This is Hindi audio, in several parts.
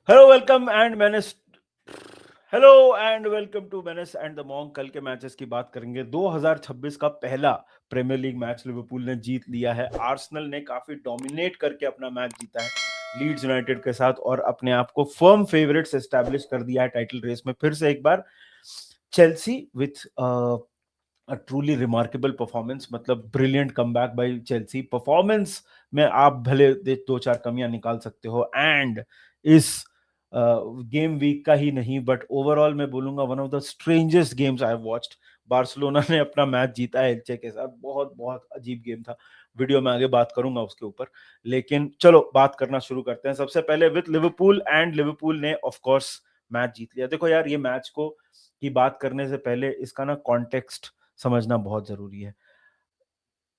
Hello welcome and menace hello and welcome to menace and the monk. कल के मैचेस की बात करेंगे। 2026 का पहला प्रीमियर लीग मैच लिवरपूल ने जीत लिया है। आर्सेनल ने काफी डोमिनेट करके अपना मैच जीता है लीड्स यूनाइटेड के साथ और अपने आप को फर्म फेवरेट्स एस्टैब्लिश कर दिया है टाइटल रेस में। फिर से एक बार Chelsea with a truly remarkable performance, मतलब brilliant comeback by Chelsea. Performance में आप भले दो चार कमियां निकाल सकते हो एंड इस गेम वीक का ही नहीं बट ओवरऑल मैं बोलूंगा one of the strangest games I have watched. Barcelona ने अपना मैच जीता है एल्चे के साथ। बहुत बहुत अजीब गेम था। वीडियो में आगे बात करूंगा उसके ऊपर, लेकिन चलो बात करना शुरू करते हैं। सबसे पहले विद लिवरपूल, एंड लिवरपूल ने ऑफ कोर्स मैच जीत लिया। देखो यार, ये मैच को की बात करने से पहले इसका ना कॉन्टेक्स्ट समझना बहुत जरूरी है।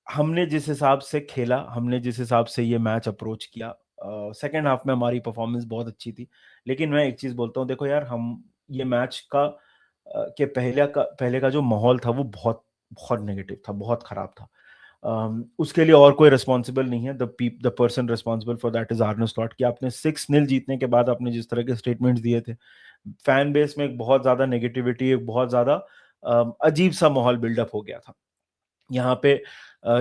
हमने जिस हिसाब से खेला, हमने जिस हिसाब से ये मैच अप्रोच किया, सेकेंड हाफ में हमारी परफॉर्मेंस बहुत अच्छी थी। लेकिन मैं एक चीज बोलता हूँ, देखो यार, हम ये मैच का के पहले का जो माहौल था वो बहुत बहुत नेगेटिव था, बहुत खराब था। उसके लिए और कोई रिस्पॉन्सिबल नहीं है। The person responsible for that is आर्ने slot. कि आपने 6-0 जीतने के बाद आपने जिस तरह के स्टेटमेंट्स दिए थे, फैन बेस में एक बहुत ज्यादा नेगेटिविटी, एक बहुत ज्यादा अजीब सा माहौल बिल्डअप हो गया था यहाँ पे।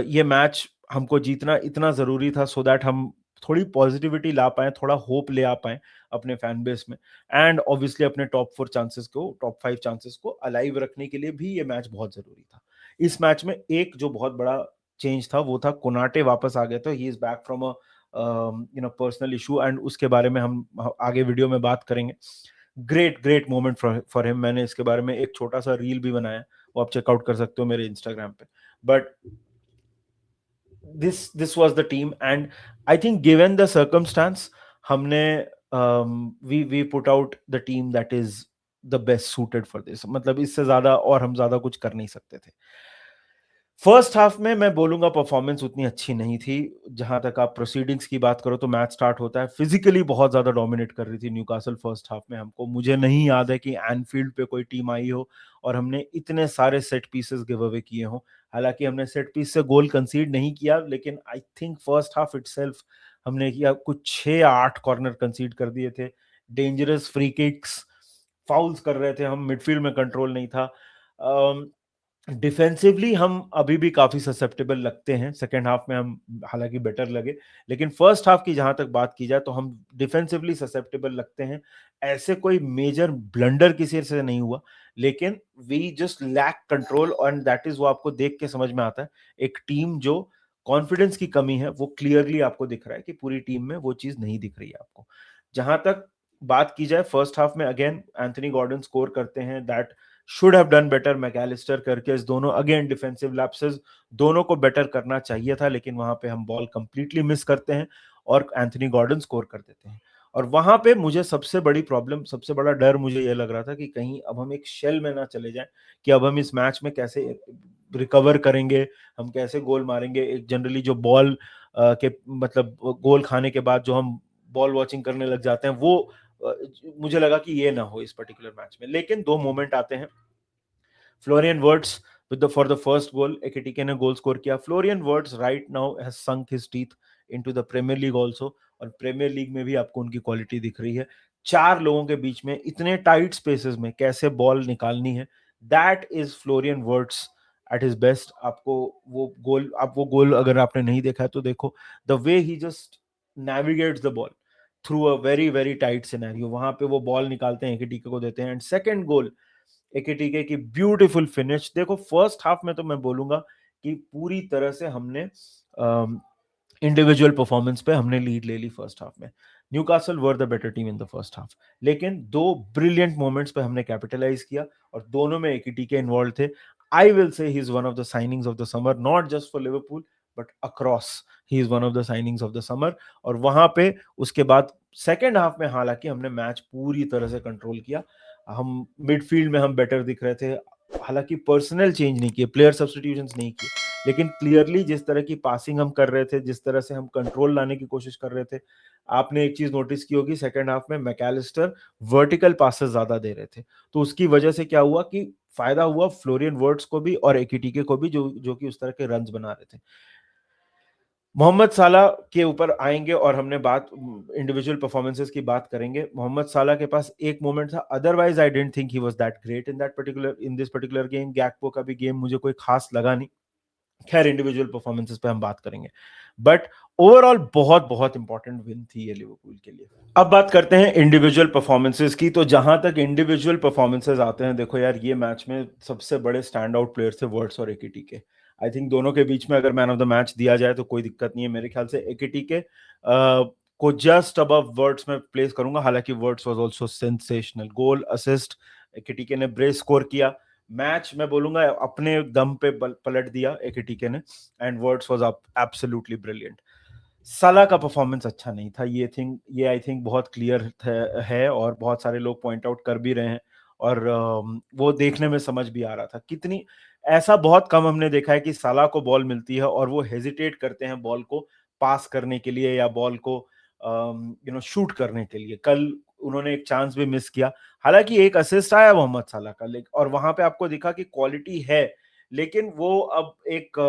ये मैच हमको जीतना इतना जरूरी था सो दैट हम थोड़ी पॉजिटिविटी ला पाए, थोड़ा होप ले आ पाए अपने फैन बेस में, एंड ऑब्वियसली अपने टॉप 5 चांसेस को अलाइव रखने के लिए भी ये मैच बहुत जरूरी था। इस मैच में एक जो बहुत बड़ा चेंज था वो था कोनाटे वापस आ गए थे। He is back from a personal issue, and उसके बारे में हम आगे वीडियो में बात करेंगे। Great great moment for him. मैंने इसके बारे में एक छोटा सा रील भी बनाया, वो आप चेकआउट कर सकते हो मेरे इंस्टाग्राम पे। But this was the team, and I think given the circumstance, हमने we put out the team that is the best suited for this। मतलब इससे ज्यादा और हम ज्यादा कुछ कर नहीं सकते थे। फर्स्ट हाफ में मैं बोलूंगा परफॉर्मेंस उतनी अच्छी नहीं थी। जहां तक आप प्रोसीडिंग्स की बात करो तो मैच स्टार्ट होता है, फिजिकली बहुत ज्यादा डोमिनेट कर रही थी न्यूकासल फर्स्ट हाफ में। हमको, मुझे नहीं याद है कि एनफील्ड पे कोई टीम आई हो और हमने इतने सारे सेट पीसेस गिव अवे किए हों। हालांकि हमने सेट पीस से गोल कंसीड नहीं किया, लेकिन I think first half itself हमने किया कुछ 6 या 8 कॉर्नर कंसीड कर दिए थे। डेंजरस फ्री किक्स, फाउल्स कर रहे थे हम, मिडफील्ड में कंट्रोल नहीं था। डिफेंसिवली हम अभी भी काफी ससेप्टेबल लगते हैं। सेकेंड हाफ में हम हालांकि बेटर लगे, लेकिन फर्स्ट हाफ की जहां तक बात की जाए तो हम डिफेंसिवली ससेप्टेबल लगते हैं। ऐसे कोई मेजर ब्लंडर किसी से नहीं हुआ, लेकिन we just lack control, and that is वो आपको देख के समझ में आता है। एक टीम जो कॉन्फिडेंस की कमी है वो क्लियरली आपको दिख रहा है कि पूरी टीम में वो चीज नहीं दिख रही है आपको। जहां तक बात की जाए फर्स्ट हाफ में, अगेन एंथनी गॉर्डन स्कोर करते हैं। That should have done better. Mac Allister करके इस दोनों अगेन डिफेंसिव लैप्सेस, दोनों को बेटर करना चाहिए था, लेकिन वहां पे हम बॉल कंप्लीटली मिस करते हैं और एंथनी गॉर्डन स्कोर कर देते हैं। और वहां पे मुझे सबसे बड़ी प्रॉब्लम, सबसे बड़ा डर मुझे ये लग रहा था कि कहीं अब हम एक शेल में ना चले जाएं, कि अब हम इस मैच में कैसे रिकवर करेंगे, हम कैसे गोल मारेंगे। एक जनरली जो बॉल के मतलब गोल खाने के बाद जो हम बॉल वॉचिंग करने लग जाते हैं, वो मुझे लगा कि ये ना हो इस पर्टिकुलर मैच में। लेकिन दो मोमेंट आते हैं। Florian Wirtz for the first goal, Ekitike ने गोल स्कोर किया। Florian Wirtz right now has sunk his teeth into the Premier League also, और प्रीमियर लीग में भी आपको उनकी क्वालिटी दिख रही है। चार लोगों के बीच में इतने टाइट स्पेसेस में कैसे बॉल निकालनी है, that is Florian words at his best. आपको वो गोल अगर आपने नहीं देखा है तो देखो, the way he just navigates the ball through a very very tight scenario. वहां पे वो बॉल निकालते हैं, एकेटिके को देते हैं, एंड सेकंड गोल एकेटिके की ब्यूटीफुल फिनिश। देखो फर्स्ट हाफ में तो मैं बोलूंगा कि पूरी तरह से हमने इंडिविजुअल परफॉर्मेंस पे हमने लीड ले ली फर्स्ट हाफ में। Newcastle were the better team in the first half, लेकिन दो ब्रिलियंट मोमेंट्स पे हमने कैपिटलाइज किया और दोनों में एकेटिके इन्वॉल्व थे। आई विल से ही is one of the signings of the summer, not just for Liverpool but across. He is one of the signings of the summer. और वहां पे उसके बाद सेकेंड हाफ में हालांकि हमने मैच पूरी तरह से कंट्रोल किया। हम मिडफील्ड में हम बेटर दिख रहे थे। हालांकि पर्सनल चेंज नहीं किए, प्लेयर सब्स्टिट्यूशंस नहीं किए, लेकिन क्लियरली जिस तरह की पासिंग हम कर रहे थे, जिस तरह से हम कंट्रोल लाने की कोशिश कर रहे थे, आपने एक चीज नोटिस की होगी सेकंड हाफ में मैकएलिस्टर वर्टिकल पासेस ज्यादा दे रहे थे। तो उसकी वजह से क्या हुआ कि फायदा हुआ फ्लोरियन वर्ड्स को भी और एकेटिके को भी, जो जो कि उस तरह के रन्स बना रहे थे। मोहम्मद साला के ऊपर आएंगे और हमने बात इंडिविजुअल परफॉर्मेंसेस की बात करेंगे। मोहम्मद साला के पास एक मोमेंट था, otherwise I didn't think he was that great in this particular game. Gakpo का भी गेम मुझे कोई खास लगा नहीं। खैर इंडिविजुअल परफॉर्मेंसेस पे हम बात करेंगे, बट ओवरऑल बहुत बहुत इंपॉर्टेंट विन थी ये लिवरपूल के लिए। अब बात करते हैं इंडिविजुअल परफॉर्मेंसेस की। तो जहां तक इंडिविजुअल परफॉर्मेंसेस आते हैं, देखो यार, ये मैच में सबसे बड़े स्टैंड आउट प्लेयर्स थे वर्ड्स और एकेटी के। आई थिंक दोनों के बीच में अगर मैन ऑफ द मैच दिया जाए तो कोई दिक्कत नहीं है मेरे ख्याल से। एकेटी के को जस्ट अबव वर्ड्स में प्लेस करूंगा, हालांकि words was also sensational. Goal, assist, एकेटी ने ब्रेस स्कोर किया। मैच मैं बोलूंगा अपने दम पे पलट दिया एकेटीके ने, and words was absolutely brilliant. साला का परफॉर्मेंस अच्छा नहीं था, ये आई थिंक बहुत क्लियर है, और बहुत सारे लोग पॉइंट आउट कर भी रहे हैं, और वो देखने में समझ भी आ रहा था। कितनी ऐसा बहुत कम हमने देखा है कि साला को बॉल मिलती है और वो हेजिटेट करते हैं बॉल को पास करने के लिए या बॉल को शूट करने के लिए। कल उन्होंने एक चांस भी मिस किया, हालांकि एक असिस्ट आया मोहम्मद साला का, और वहां पे आपको दिखा कि क्वालिटी है, लेकिन वो अब एक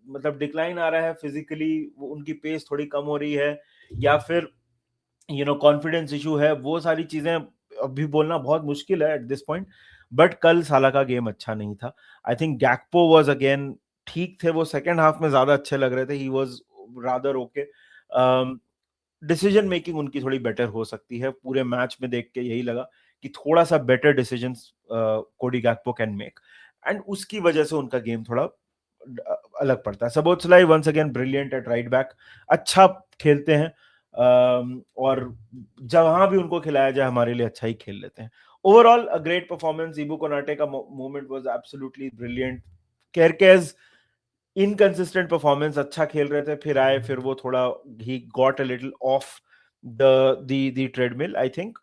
मतलब डिक्लाइन आ रहा है फिजिकली, उनकी पेस थोड़ी कम हो रही है, या फिर कॉन्फिडेंस इशू है। वो सारी चीजें अभी बोलना बहुत मुश्किल है एट दिस पॉइंट। बट कल साला का गेम अच्छा नहीं था। आई थिंक गैक्पो वाज अगेन ठीक थे, वो सेकेंड हाफ में ज्यादा अच्छे लग रहे थे, he was rather okay. Decision making उनकी थोड़ी बेटर हो सकती है, पूरे मैच में देख के यही लगा कि थोड़ा सा बेटर डिसीजन कोडी गैक्पो कैन मेक, एंड उसकी वजह से उनका गेम थोड़ा अलग पड़ता है। Szoboszlai once again brilliant at right back, अच्छा खेलते हैं, और जहां भी उनको खिलाया जाए हमारे लिए अच्छा ही खेल लेते हैं। Overall a great performance. Ibou Konate का movement was absolutely brilliant. Kerkez inconsistent performance, अच्छा खेल रहे थे, फिर आए, फिर वो थोड़ा he got a little off the treadmill I think,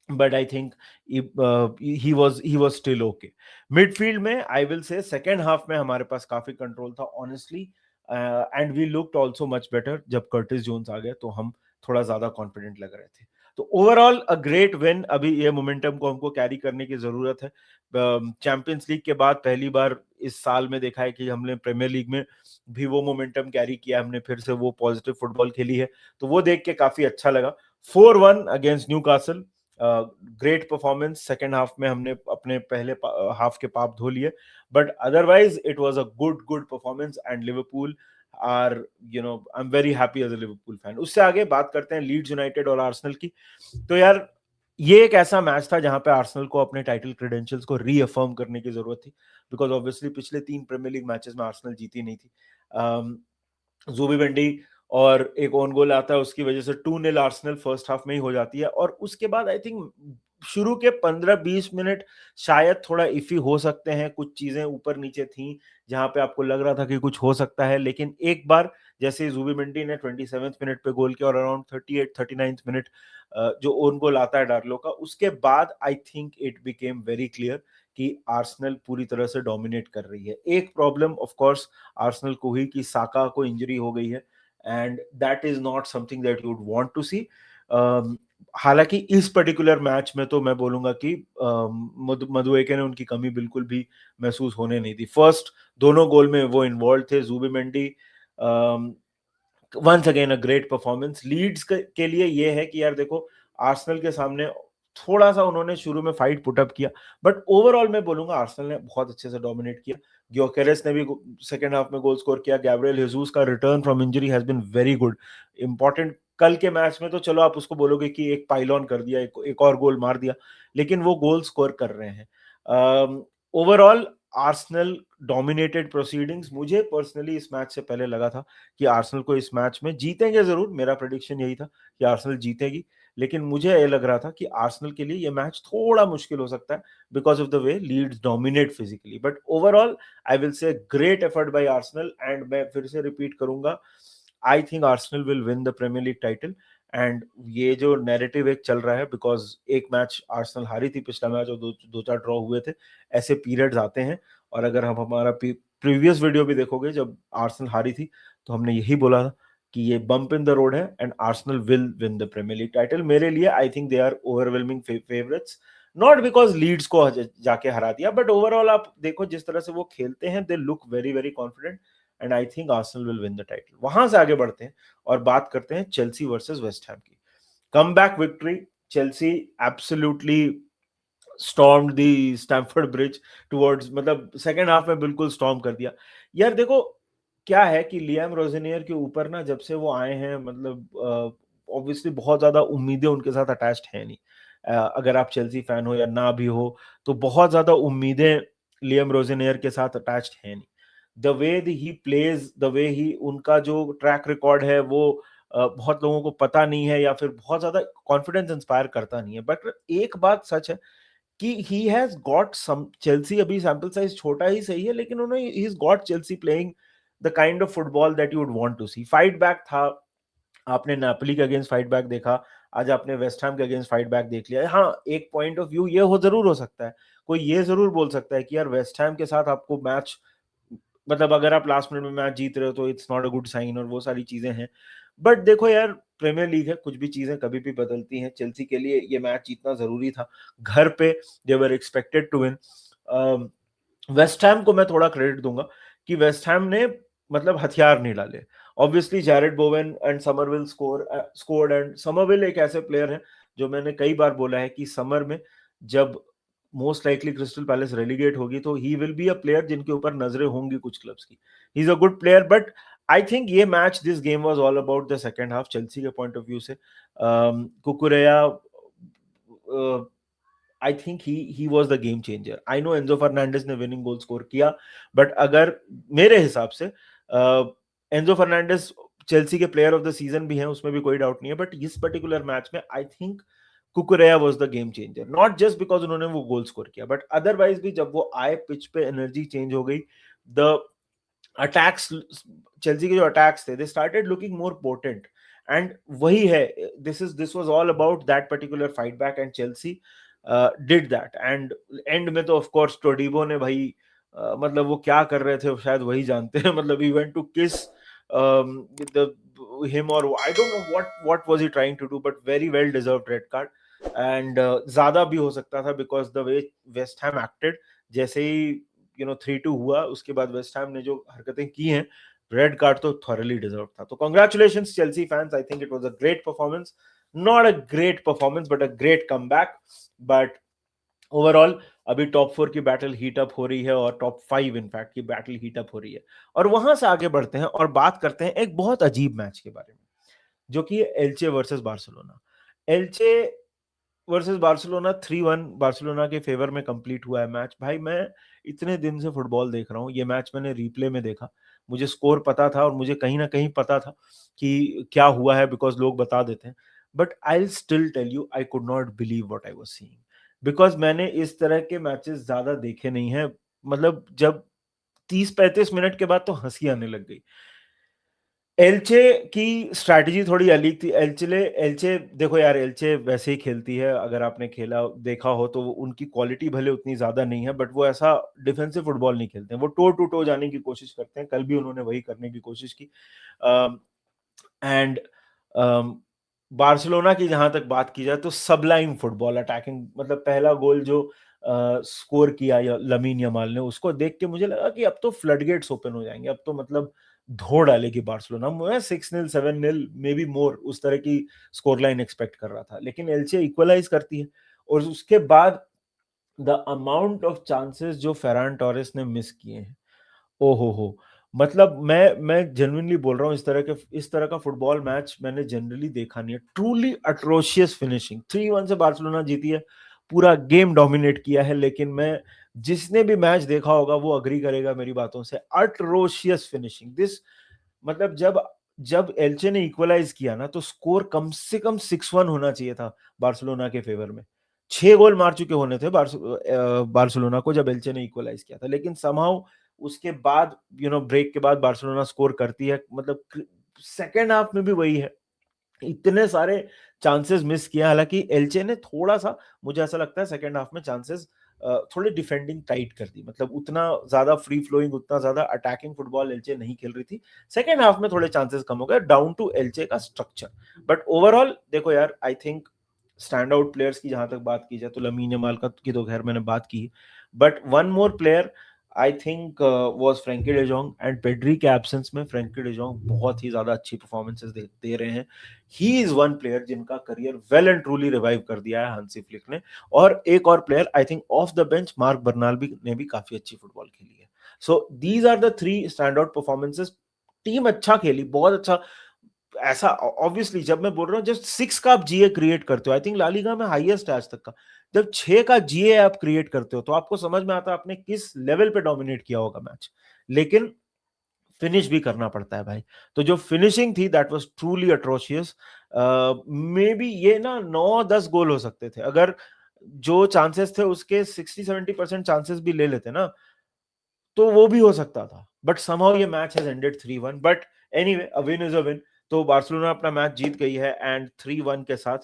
but I think he was still okay. Midfield में I will say second half में हमारे पास काफी कंट्रोल था honestly, and we looked also much better. जब कर्टिस जोन्स आ गए तो हम थोड़ा ज्यादा कॉन्फिडेंट लग रहे थे। तो ओवरऑल अ ग्रेट विन। अभी ये मोमेंटम को हमको कैरी करने की जरूरत है। चैंपियंस लीग के बाद पहली बार इस साल में देखा है कि हमने प्रीमियर लीग में भी वो मोमेंटम कैरी किया, हमने फिर से वो पॉजिटिव फुटबॉल खेली है, तो वो देख के काफी अच्छा लगा। 4-1 against Newcastle, great performance. Second half में हमने अपने पहले हाफ के पाप धो लिए, but otherwise it was a good performance, and Liverpool are I am very happy as a Liverpool fan. उससे आगे बात करते हैं लीड्स यूनाइटेड और आर्सेनल की। तो यार, ये एक ऐसा मैच था जहां पे आर्सेनल को अपने टाइटल क्रेडेंशियल्स को रीअफर्म करने की जरूरत थी, बिकॉज ऑब्वियसली पिछले 3 प्रीमियर लीग मैचेस में आर्सेनल जीती नहीं थी। जुबीमेंडी और एक ओन गोल आता है, उसकी वजह से 2-0 आर्सेनल फर्स्ट हाफ में ही हो जाती है, और उसके बाद आई थिंक शुरू के 15-20 मिनट शायद थोड़ा इफी हो सकते हैं, कुछ चीजें ऊपर नीचे थी जहां पे आपको लग रहा था कि कुछ हो सकता है, लेकिन एक बार जैसे जुबीमेंडी ने 27 मिनट पे गोल किया और अराउंड 38-39 मिनट जो ओन गोल आता है डार्लो का, उसके बाद I think it became very clear कि आर्सेनल पूरी तरह से डोमिनेट कर रही है। एक प्रॉब्लम ऑफ कोर्स आर्सेनल को हुई कि साका को इंजरी हो गई है, and that is not something that you would want to see. हालांकि इस पर्टिकुलर मैच में तो मैं बोलूंगा कि मदुएके ने उनकी कमी बिल्कुल भी महसूस होने नहीं दी। फर्स्ट दोनों गोल में वो इन्वॉल्व थे। Zubimendi once again a great performance. Leeds के लिए ये है कि यार देखो, आर्सेनल के सामने थोड़ा सा उन्होंने शुरू में फाइट पुटअप किया, बट ओवरऑल मैं बोलूंगा आर्सेनल ने बहुत अच्छे से डोमिनेट किया। ग्योकेरेस ने भी सेकेंड हाफ में गोल स्कोर किया। गैब्रियल हेसूस का return from injury has been very good, important. कल के मैच में तो चलो आप उसको बोलोगे कि एक पाइलॉन कर दिया, एक और गोल मार दिया, लेकिन वो गोल स्कोर कर रहे हैं। Overall Arsenal dominated proceedings. मुझे पर्सनली इस मैच से पहले लगा था कि आर्सेनल को इस मैच में जीतेंगे जरूर, मेरा प्रेडिक्शन यही था कि आर्सेनल जीतेगी, लेकिन मुझे ये लग रहा था कि आर्सेनल के लिए ये मैच थोड़ा मुश्किल हो सकता है because of the way Leeds dominate physically. But overall I will say great effort by Arsenal, and मैं फिर से रिपीट करूंगा, I think Arsenal will win the Premier League title. And ये जो नैरेटिव एक चल रहा है, बिकॉज एक मैच आर्सेनल हारी थी पिछला मैच और दो चार ड्रॉ हुए थे, ऐसे पीरियड्स आते हैं। और अगर हम हमारा प्रीवियस वीडियो भी देखोगे, जब आर्सेनल हारी थी तो हमने यही बोला था कि ये बम्प इन द रोड है and Arsenal will win the Premier League title. मेरे लिए I think they are overwhelming favourites, not because Leeds को जाके हरा दिया, बट ओवरऑल आप देखो जिस तरह से वो खेलते हैं, they look very very confident. And I think Arsenal will win the title. वहां से आगे बढ़ते हैं और बात करते हैं चेल्सी वर्सेस वेस्ट हैम की। Comeback victory, Chelsea absolutely stormed the Stamford Bridge towards, मतलब सेकंड हाफ में बिल्कुल स्टॉर्म कर दिया। यार देखो क्या है कि लियाम रोजेनियर के ऊपर ना जब से वो आए हैं, मतलब ऑब्वियसली बहुत ज्यादा उम्मीदें उनके साथ अटैच्ड है नहीं। अगर आप चेल्सी फैन हो या ना भी हो, तो बहुत ज्यादा उम्मीदें लियाम रोजेनियर के साथ अटैच्ड है नहीं। The way he plays, the way he, उनका जो ट्रैक रिकॉर्ड है वो बहुत लोगों को पता नहीं है, या फिर बहुत ज्यादा कॉन्फिडेंस इंस्पायर करता नहीं है। बट एक बात सच है कि he has got some, Chelsea अभी सैंपल साइज छोटा ही सही है, लेकिन उन्होंने he is got Chelsea playing the kind of football that you would want to see. Fight back था, आपने नापोली के अगेंस्ट फाइट बैक देखा, आज आपने वेस्ट हैम के अगेंस्ट फाइट बैक देख लिया। हाँ, एक पॉइंट ऑफ व्यू ये हो जरूर हो सकता है, कोई ये जरूर बोल सकता है कि यार वेस्ट हैम के साथ आपको मैच, मतलब अगर आप लास्ट मिनट में मैच जीत रहे हो तो it's not a good sign, और वो सारी चीजें हैं। बट देखो यार, प्रीमियर लीग है, कुछ भी चीजें कभी भी बदलती हैं। चेल्सी के लिए ये मैच जीतना जरूरी था, घर पे they were expected to win. West Ham को मैं थोड़ा क्रेडिट दूंगा कि वेस्ट हैम ने मतलब हथियार नहीं डाले। Obviously Jared Bowen and Somerville scored, and Somerville एक ऐसे प्लेयर हैं जो मैंने कई बार बोला है कि समर में जब most likely Crystal Palace relegate होगी तो he will be a player जिनके ऊपर नजरें होंगी कुछ क्लब्स की। He is a good player, but I think ये match, this game was all about the second half Chelsea के पॉइंट ऑफ व्यू से। Cucurella, I think he was the game changer. I know Enzo Fernandez ने विनिंग गोल स्कोर किया, बट अगर मेरे हिसाब से एंजो फर्नांडिस चेल्सी के प्लेयर ऑफ द सीजन भी हैं, उसमें भी कोई डाउट नहीं है। बट इस पर्टिकुलर मैच में I think कुकुरेया was the game changer, not just because उन्होंने वो गोल स्कोर किया, बट अदरवाइज भी जब वो आए पिच पे एनर्जी चेंज हो गई। द अटैक्स, चेल्सी के जो अटैक्स थे, they started looking more potent, and वही है, this was all about that particular fight back, and Chelsea did that. And and में तो ऑफ कोर्स टोडिबो ने भाई, मतलब वो क्या कर रहे थे शायद वही जानते हैं। मतलब ही वेंट टू किस the him, or I don't know what was he trying to do, but very well deserved red card। and ज्यादा भी हो सकता था because the way West Ham acted, जैसे ही 3-2 हुआ उसके बाद वेस्ट हैम ने जो हरकतें की हैं, रेड कार्ड तो थॉरली डिजर्व था। तो congratulations Chelsea fans, I think it was a great performance, not a great performance but a great comeback. But overall अभी टॉप 4 की बैटल हीट अप हो रही है, और टॉप 5 इनफैक्ट की बैटल हीट अप हो रही है। और वहां से आगे बढ़ते हैं और बात करते हैं एक बहुत अजीब मैच के बारे में, जो कि एल्चे versus Barcelona. एल्चे versus Barcelona 3-1 Barcelona के फेवर में कंप्लीट हुआ है मैच। भाई मैं इतने दिन से फुटबॉल देख रहा हूँ, ये मैच मैंने रिप्ले में देखा, मुझे स्कोर पता था और मुझे कहीं ना कहीं पता था कि क्या हुआ है, बिकॉज लोग बता देते हैं। But I still tell you, I could not believe what I was seeing, because मैंने इस तरह के मैचेस ज्यादा देखे नहीं है। मतलब जब 30-35 मिनट के बाद तो हंसी आने लग गई। एल्चे की स्ट्रैटेजी थोड़ी अलग थी। एल्चे देखो यार, एल्चे वैसे ही खेलती है, अगर आपने खेला देखा हो तो उनकी क्वालिटी भले उतनी ज्यादा नहीं है, बट वो ऐसा डिफेंसिव फुटबॉल नहीं खेलते हैं, वो टो टू टो जाने की कोशिश करते हैं। कल भी उन्होंने वही करने की कोशिश की। एंड बार्सिलोना की जहां तक बात की जाए तो सबलाइन फुटबॉल अटैकिंग, मतलब पहला गोल जो स्कोर किया या लमीन यमाल ने, उसको देख के मुझे लगा कि अब तो फ्लडगेट्स ओपन हो जाएंगे, अब तो मतलब धो डालेगी बार्सिलोना। मैं 6-0 7-0 मे बी मोर उस तरह की स्कोर लाइन एक्सपेक्ट कर रहा था, लेकिन एल्चे इक्वलाइज करती है। और उसके बाद द अमाउंट ऑफ चांसेस जो फेरान टोरेस ने मिस किए हैं, ओ हो, मतलब मैं जेन्युइनली बोल रहा हूँ, इस तरह का फुटबॉल मैच मैंने जनरली देखा नहीं है। ट्रूली अट्रोशियस फिनिशिंग, 3-1 से बार्सिलोना जीती है, पूरा गेम डोमिनेट किया है। लेकिन मैं, जिसने भी मैच देखा होगा वो अग्री करेगा मेरी बातों से, अट्रोशियस फिनिशिंग दिस। मतलब जब जब एल्चे ने इक्वलाइज किया ना, तो स्कोर कम से कम 6-1 होना चाहिए था बार्सिलोना के फेवर में। 6 गोल मार चुके होने थे बार्सिलोना को जब एल्चे ने इक्वलाइज किया था, लेकिन समहाउ उसके बाद ब्रेक के बाद बार्सिलोना स्कोर करती है। मतलब सेकेंड हाफ में भी वही है, इतने सारे चांसेस मिस किया। हालांकि एल्चे ने थोड़ा सा, मुझे ऐसा लगता है सेकेंड हाफ में चांसेस थोड़ी डिफेंडिंग टाइट कर दी, मतलब उतना ज्यादा फ्री फ्लोइंग, उतना ज्यादा अटैकिंग फुटबॉल एल्चे नहीं खेल रही थी। सेकेंड हाफ में थोड़े चांसेस कम हो गए, डाउन टू एल्चे का स्ट्रक्चर। बट ओवरऑल देखो यार, I think stand out players की जहां तक बात की जाए तो लमीन यमाल का की तो खैर मैंने बात की, but one more player I think was Frenkie de Jong, and Pedri के एब्सेंस में फ्रैंकी डे जॉन्ग बहुत ही ज्यादा अच्छी परफॉर्मेंसेस दे रहे हैं. ही इज वन प्लेयर जिनका career well and truly revive कर दिया है हांसी फ्लिक ने. और एक और player I think of the bench Marc Bernal भी ने भी काफी अच्छी फुटबॉल खेली है. So these are the 3 stand out performances. Team अच्छा खेली, बहुत अच्छा. ऐसा ऑब्वियसली जब मैं बोल रहा हूँ, जब 6 का आप जीए क्रिएट करते हो, आई थिंक ला लीगा में हाईएस्ट है आज तक का. जब 6 का जीए आप क्रिएट करते हो तो आपको समझ में आता है आपने किस लेवल पे डोमिनेट किया होगा मैच. लेकिन फिनिश भी करना पड़ता है भाई. तो जो फिनिशिंग थी that was truly atrocious. May be ये ना 9-10 गोल हो सकते थे अगर जो चांसेस थे उसके 60-70% चांसेस भी ले लेते ना, तो वो भी हो सकता था. बट समहाउ ये match has ended 3-1. But anyway, a win is a win. तो बार्सिलोना अपना मैच जीत गई है एंड 3-1 के साथ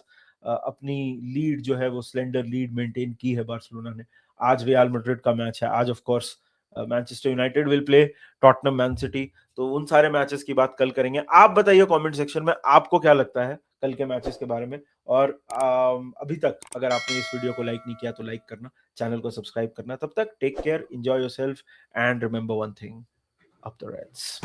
अपनी लीड जो है वो स्लेंडर लीड मेंटेन की है बार्सिलोना ने. आज रियल मैड्रिड का मैच है. आज of course Manchester United will play Tottenham man city. तो उन सारे मैचेस की बात कल करेंगे. आप बताइए कमेंट सेक्शन में आपको क्या लगता है कल के मैचेस के बारे में. और अभी तक अगर आपने इस वीडियो को लाइक नहीं किया तो लाइक करना, चैनल को सब्सक्राइब करना. तब तक take care, enjoy yourself, and remember one thing, up the Reds.